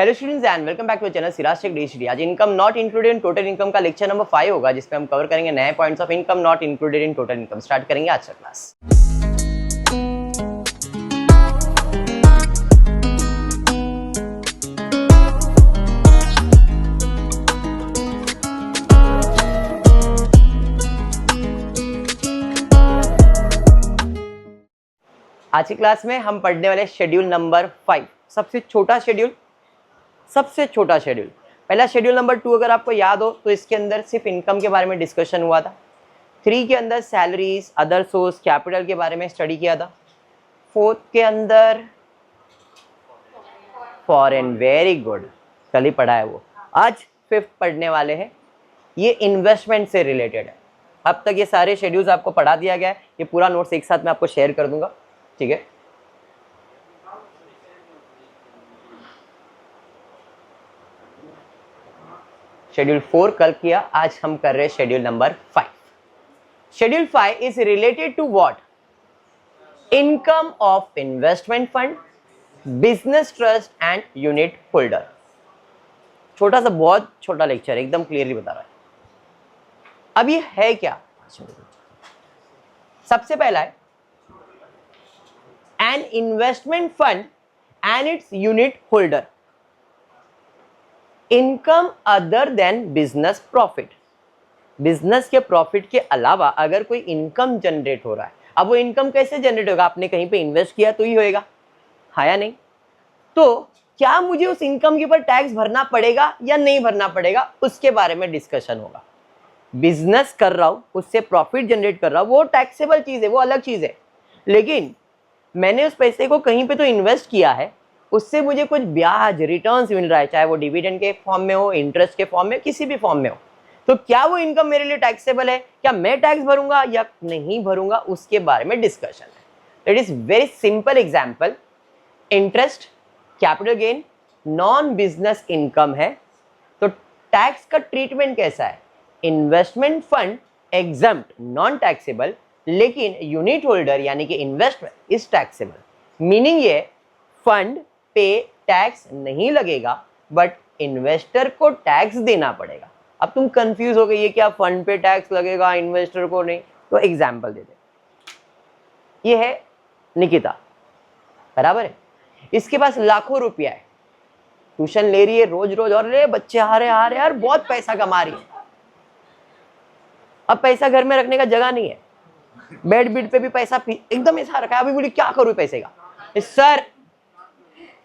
Hello students and welcome back to channel Siraj tech DHD. आज income not included in total income का lecture number 5 होगा, जिसमें हम cover करेंगे नए points of income not included in total income. Start करेंगे आज का क्लास। आज की क्लास में हम पढ़ने वाले शेड्यूल नंबर 5, सबसे छोटा शेड्यूल। पहला शेड्यूल नंबर 2 अगर आपको याद हो तो इसके अंदर सिर्फ इनकम के बारे में डिस्कशन हुआ था। 3 के अंदर सैलरीज, अदर सोर्स, कैपिटल के बारे में स्टडी किया था। 4 के अंदर फॉरेन, वेरी गुड, कल ही पढ़ा है वो। आज 5th पढ़ने वाले हैं, ये इन्वेस्टमेंट से रिलेटेड है। अब तक ये सारे शेड्यूल्स आपको पढ़ा दिया गया है, ये पूरा नोट्स एक साथ मैं आपको शेयर कर दूंगा, ठीक है। शेड्यूल 4 कल किया, आज हम कर रहे हैं schedule number 5। Schedule 5 is related to what? Income of investment fund, business trust and unit holder. छोटा सा, बहुत छोटा लेक्चर, एकदम क्लियरली बता रहा है। अब ये है क्या? सबसे पहला है an investment fund and its unit holder. Income other than business profit. Business के प्रॉफिट के अलावा अगर कोई इनकम जनरेट हो रहा है, अब वो इनकम कैसे जनरेट होगा? आपने कहीं पे इन्वेस्ट किया तो ही होएगा, हाँ या नहीं? तो क्या मुझे उस इनकम के ऊपर टैक्स भरना पड़ेगा या नहीं भरना पड़ेगा, उसके बारे में डिस्कशन होगा। बिजनेस कर रहा हूं, उससे प्रॉफिट जनरेट कर रहा हूं, वो टैक्सेबल चीज है, वो अलग चीज है। लेकिन मैंने उस पैसे को कहीं पे तो इन्वेस्ट किया है, उससे मुझे कुछ ब्याज, रिटर्न्स मिल रहा है, चाहे वो डिविडेंड के फॉर्म में हो, इंटरेस्ट के फॉर्म में, किसी भी फॉर्म में हो, तो क्या वो इनकम मेरे लिए टैक्सेबल है? क्या मैं टैक्स भरूंगा या नहीं भरूंगा, उसके बारे में डिस्कशन है। It is very simple example. Interest, capital gain, non business income है, तो टैक्स का ट्रीटमेंट कैसा है? Investment fund exempt, non taxable, लेकिन यूनिट होल्डर यानी कि इन्वेस्टमेंट इज टैक्सेबल। मीनिंग ये फंड पे टैक्स नहीं लगेगा, बट इन्वेस्टर को टैक्स देना पड़ेगा। अब तुम कंफ्यूज हो गए, ये क्या फंड पे टैक्स लगेगा इन्वेस्टर को नहीं? तो एग्जांपल दे दे। ये है निकिता, बराबर है, इसके पास लाखों रुपया है, ट्यूशन ले रही है रोज रोज, और रे बच्चे आ रहे यार, बहुत पैसा कमा रही है। अब पैसा घर में रखने का जगह नहीं है, बेड पे भी पैसा एकदम ऐसा रखा है। अभी बोली क्या करूं पैसे का? सर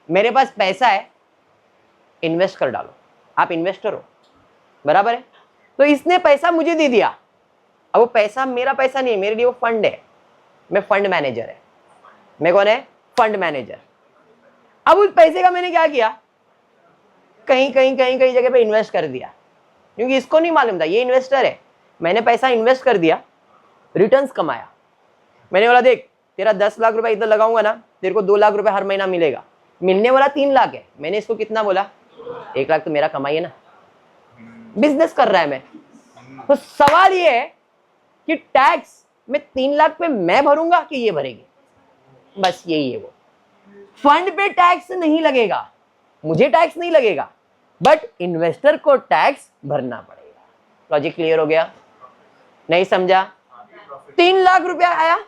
मेरे पास पैसा है, इन्वेस्ट कर डालो। आप इन्वेस्टर हो, बराबर है, तो इसने पैसा मुझे दे दिया। अब वो पैसा मेरा पैसा नहीं है, मेरे लिए वो फंड है। मैं फंड मैनेजर है। मैं कौन है? Fund manager. अब उस पैसे का मैंने क्या किया? कहीं जगह पे इन्वेस्ट कर दिया, क्योंकि इसको नहीं मालूम था ये इन्वेस्टर है। मैंने पैसा इन्वेस्ट कर दिया, रिटर्न्स कमाया। मैंने बोला देख, तेरा 10 लाख रुपए इधर लगाऊंगा ना, तेरे को 2 लाख रुपए हर महीना मिलेगा। मिलने वाला 3 लाख है, मैंने इसको कितना बोला? 1 लाख तो मेरा कमाई है ना, बिजनेस कर रहा है मैं। तो सवाल ये है कि टैक्स में 3 लाख पे मैं भरूंगा कि ये भरेगी? बस यही है वो। फंड पे टैक्स नहीं लगेगा, मुझे टैक्स नहीं लगेगा, बट इन्वेस्टर को टैक्स भरना पड़ेगा। लॉजिक क्लियर हो गया? नहीं समझा? 3 लाख रुपया आया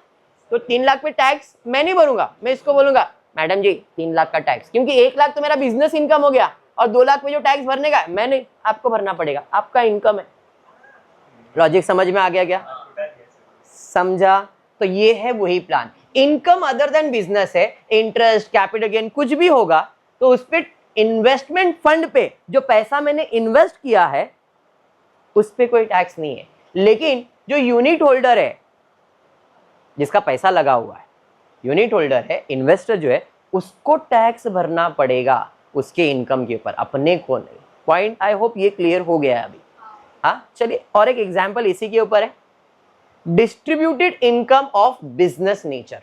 तो 3 लाख पे टैक्स मैं नहीं भरूंगा। मैं इसको बोलूंगा मैडम जी 3 लाख का टैक्स, क्योंकि 1 लाख तो मेरा बिजनेस इनकम हो गया, और 2 लाख पे जो टैक्स भरने का मैं नहीं, आपको भरना पड़ेगा, आपका इनकम है। लॉजिक समझ में आ गया क्या? समझा? तो ये है वही plan. Income other than business है, इंटरेस्ट, कैपिटल गेन, कुछ भी होगा तो उस पे इन्वेस्टमेंट फंड पे जो पैसा मैंने इन्वेस्ट किया है उस पे कोई टैक्स नहीं है। लेकिन जो यूनिट होल्डर है, जिसका पैसा लगा हुआ है, यूनिट होल्डर है, इन्वेस्टर जो है, उसको टैक्स भरना पड़ेगा उसके इनकम के ऊपर, अपने को नहीं। पॉइंट आई होप ये क्लियर हो गया है अभी। हाँ, चलिए और एक एग्जांपल इसी के ऊपर है। Distributed income of business nature.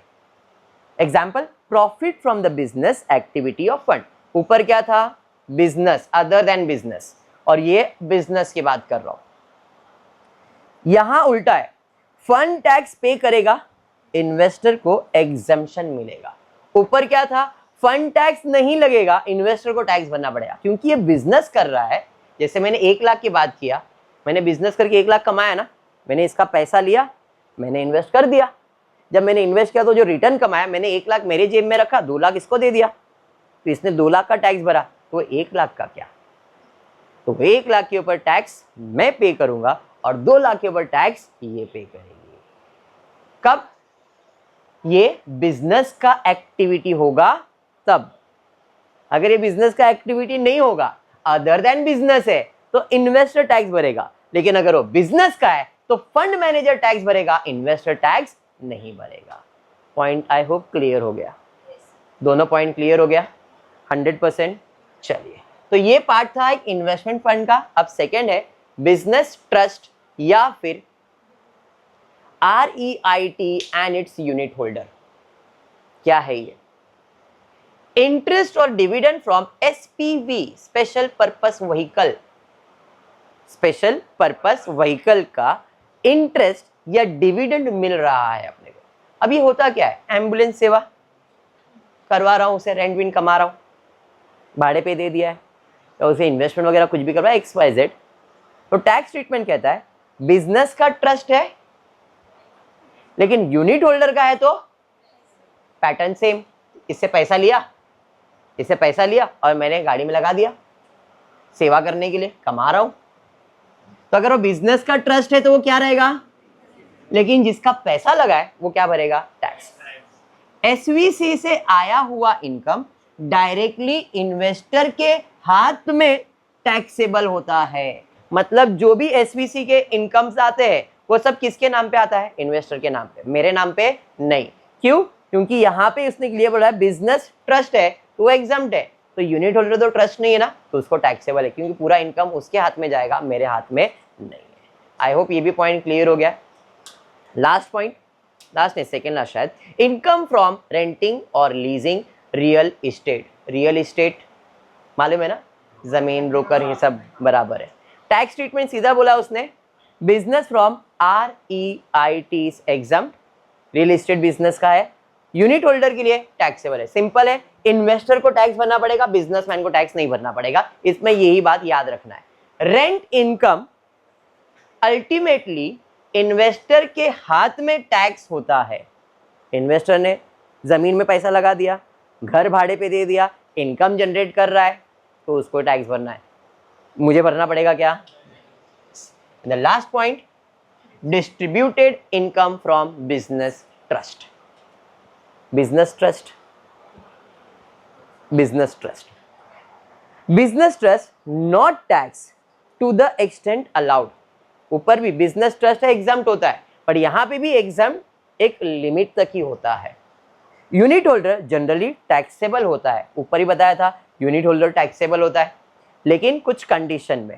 Example, profit from the business activity of fund. ऊपर क्या था? बिजनेस, अदर देन बिजनेस, और ये बिजनेस की बात कर रहा हूं। यहां उल्टा है, फंड टैक्स पे करेगा, इन्वेस्टर को एग्जम्पशन मिलेगा। ऊपर क्या था? फंड टैक्स नहीं लगेगा, इन्वेस्टर को टैक्स भरना पड़ेगा, क्योंकि ये बिजनेस कर रहा है। जैसे मैंने 1 लाख की बात किया, मैंने बिजनेस करके 1 लाख कमाया ना, मैंने इसका पैसा लिया, मैंने इन्वेस्ट कर दिया। जब मैंने इन्वेस्ट किया तो जो रिटर्न कमाया, मैंने 1 लाख मेरे जेब में रखा, 2 लाख इसको दे दिया, तो इसने 2 लाख का टैक्स भरा, तो 1 लाख का क्या, तो 1 लाख के ऊपर टैक्स मैं पे करूंगा और 2 लाख के ऊपर टैक्स ये पे करेगी। कब? ये बिजनेस का एक्टिविटी होगा तब। अगर ये बिजनेस का एक्टिविटी नहीं होगा, अदर देन बिजनेस है, तो इन्वेस्टर टैक्स भरेगा। लेकिन अगर वो बिजनेस का है तो फंड मैनेजर टैक्स भरेगा, इन्वेस्टर टैक्स नहीं भरेगा। पॉइंट आई होप क्लियर हो गया। दोनों पॉइंट क्लियर हो गया 100%। चलिए, तो ये पार्ट था एक इन्वेस्टमेंट फंड का। अब सेकंड है बिजनेस ट्रस्ट या फिर REIT and its unit holder. क्या है ये? इंटरेस्ट और dividend from SPV, special purpose vehicle. Special purpose vehicle का इंटरेस्ट या डिविडेंड मिल रहा है अपने को। अब ये होता क्या है? एम्बुलेंस सेवा करवा रहा हूं, उसे रेंट विन कमा रहा हूं, भाड़े पे दे दिया है, या उसे इन्वेस्टमेंट वगैरह कुछ भी करवा है XYZ, तो टैक्स ट्रीटमेंट कहता है बिजनेस का ट्रस्ट है, लेकिन यूनिट होल्डर का है तो पैटर्न सेम। इससे पैसा लिया और मैंने गाड़ी में लगा दिया सेवा करने के लिए, कमा रहा हूं। तो अगर वो बिजनेस का ट्रस्ट है तो वो क्या रहेगा? लेकिन जिसका पैसा लगा है वो क्या भरेगा? टैक्स। SVC से आया हुआ इनकम डायरेक्टली इन्वेस्टर के हाथ में टैक्सेबल होता है। मतलब जो भी SVC के इनकम्स आते हैं वो सब किसके नाम पे आता है? इन्वेस्टर के नाम पे, मेरे नाम पे नहीं। क्यों? क्योंकि यहाँ पे उसने क्लियर बोला है बिजनेस ट्रस्ट है तो वो एग्जम्प्ट है, तो यूनिट होल्डर तो ट्रस्ट नहीं है ना, तो उसको टैक्सेबल है, क्योंकि पूरा इनकम उसके हाथ में जाएगा, मेरे हाथ में नहीं है। आई होप ये भी पॉइंट क्लियर हो गया। लास्ट पॉइंट, लास्ट नहीं सेकेंड लास्ट शायद, इनकम फ्रॉम रेंटिंग और leasing real estate. Real estate मालूम है ना, जमीन, ब्रोकर, ये सब बराबर है। टैक्स ट्रीटमेंट सीधा बोला उसने, business from REIT exempt, real estate business का है, यूनिट होल्डर के लिए टैक्सेबल है। सिंपल है, इन्वेस्टर को टैक्स भरना पड़ेगा, बिजनेसमैन को टैक्स नहीं भरना पड़ेगा। इसमें यही बात याद रखना है। रेंट इनकम अल्टीमेटली इन्वेस्टर के हाथ में टैक्स होता है। इन्वेस्टर ने जमीन में पैसा लगा दिया, घर भाड़े पे दे दिया, इनकम जनरेट कर रहा है, तो उसको टैक्स भरना है, मुझे भरना पड़ेगा क्या? The last point, distributed income from business trust. Business trust, business trust, business trust not tax to the extent allowed. ऊपर भी बिजनेस ट्रस्ट है, एग्जम्प्ट होता है, पर यहां पे भी एग्जम्प्ट एक लिमिट तक ही होता है। यूनिट होल्डर जनरली टैक्सेबल होता है, ऊपर ही बताया था यूनिट होल्डर टैक्सेबल होता है, लेकिन कुछ कंडीशन में।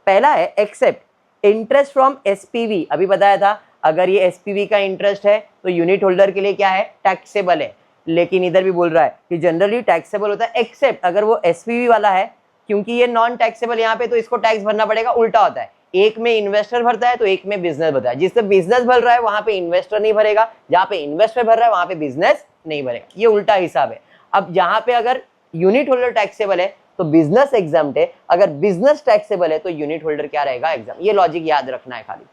पहला है एक्सेप्ट इंटरेस्ट फ्रॉम SPV, अभी बताया था अगर ये SPV का इंटरेस्ट है तो यूनिट होल्डर के लिए क्या है? टैक्सेबल है। लेकिन इधर भी बोल रहा है कि जनरली टैक्सेबल होता है, एक्सेप्ट अगर वो SPV वाला है, क्योंकि ये नॉन टैक्सेबल यहाँ पे, तो इसको टैक्स भरना पड़ेगा। उल्टा होता है, एक में इन्वेस्टर भरता है तो एक में बिजनेस भरता है। जिससे बिजनेस भर रहा है वहां पे इन्वेस्टर नहीं भरेगा, जहां पे इन्वेस्टर भर रहा है वहां पे बिजनेस नहीं भरेगा। ये उल्टा हिसाब है। अब जहां पे अगर यूनिट होल्डर टैक्सेबल है तो बिजनेस एग्जम्प्ट है, अगर बिजनेस टैक्सेबल है तो यूनिट होल्डर क्या रहेगा? एग्जाम। ये लॉजिक याद रखना है खाली।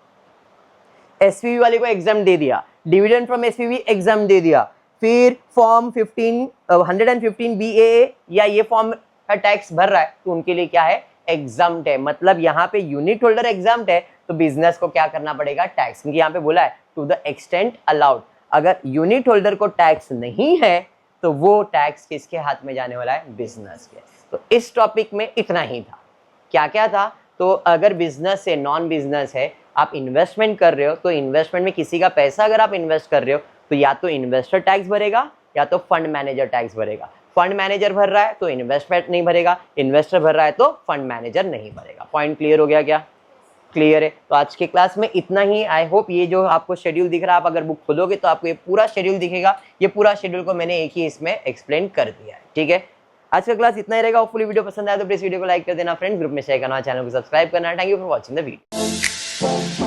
SPV वाले को एग्जाम दे दिया, डिविडेंड फ्रॉम SPV एग्जाम दे दिया, फिर फॉर्म 115 BAA या ये फॉर्म का टैक्स भर रहा है तो उनके लिए क्या है? एग्जाम्प्ट है। मतलब यहाँ पे यूनिट होल्डर एग्जाम्प्ट है तो बिजनेस को क्या करना पड़ेगा? टैक्स। क्योंकि यहाँ पे बोला है टू द एक्सटेंट अलाउड। अगर यूनिट होल्डर को टैक्स नहीं है तो वो टैक्स किसके हाथ में जाने वाला है? बिजनेस के। तो इस टॉपिक में इतना ही था। क्या क्या था? तो अगर बिजनेस से नॉन बिजनेस है, आप इन्वेस्टमेंट कर रहे हो, तो इन्वेस्टमेंट में किसी का पैसा अगर आप इन्वेस्ट कर रहे हो तो या तो इन्वेस्टर टैक्स भरेगा या तो फंड मैनेजर टैक्स भरेगा। फंड मैनेजर भर रहा है तो इन्वेस्टमेंट नहीं भरेगा, इन्वेस्टर भर रहा है तो फंड मैनेजर नहीं भरेगा। पॉइंट क्लियर हो गया क्या? क्लियर है। तो आज की क्लास में इतना ही। आई होप ये जो आपको शेड्यूल दिख रहा है, आप अगर बुक खोलोगे तो आपको ये पूरा शेड्यूल दिखेगा। ये पूरा शेड्यूल को मैंने एक ही इसमें एक्सप्लेन कर दिया है। ठीक है, आज का क्लास इतना ही रहेगा। होपफुली वीडियो पसंद आया तो प्लीज वीडियो को लाइक कर देना, फ्रेंड्स ग्रुप में शेयर करना, चैनल को सब्सक्राइब करना। Thank you for watching the video.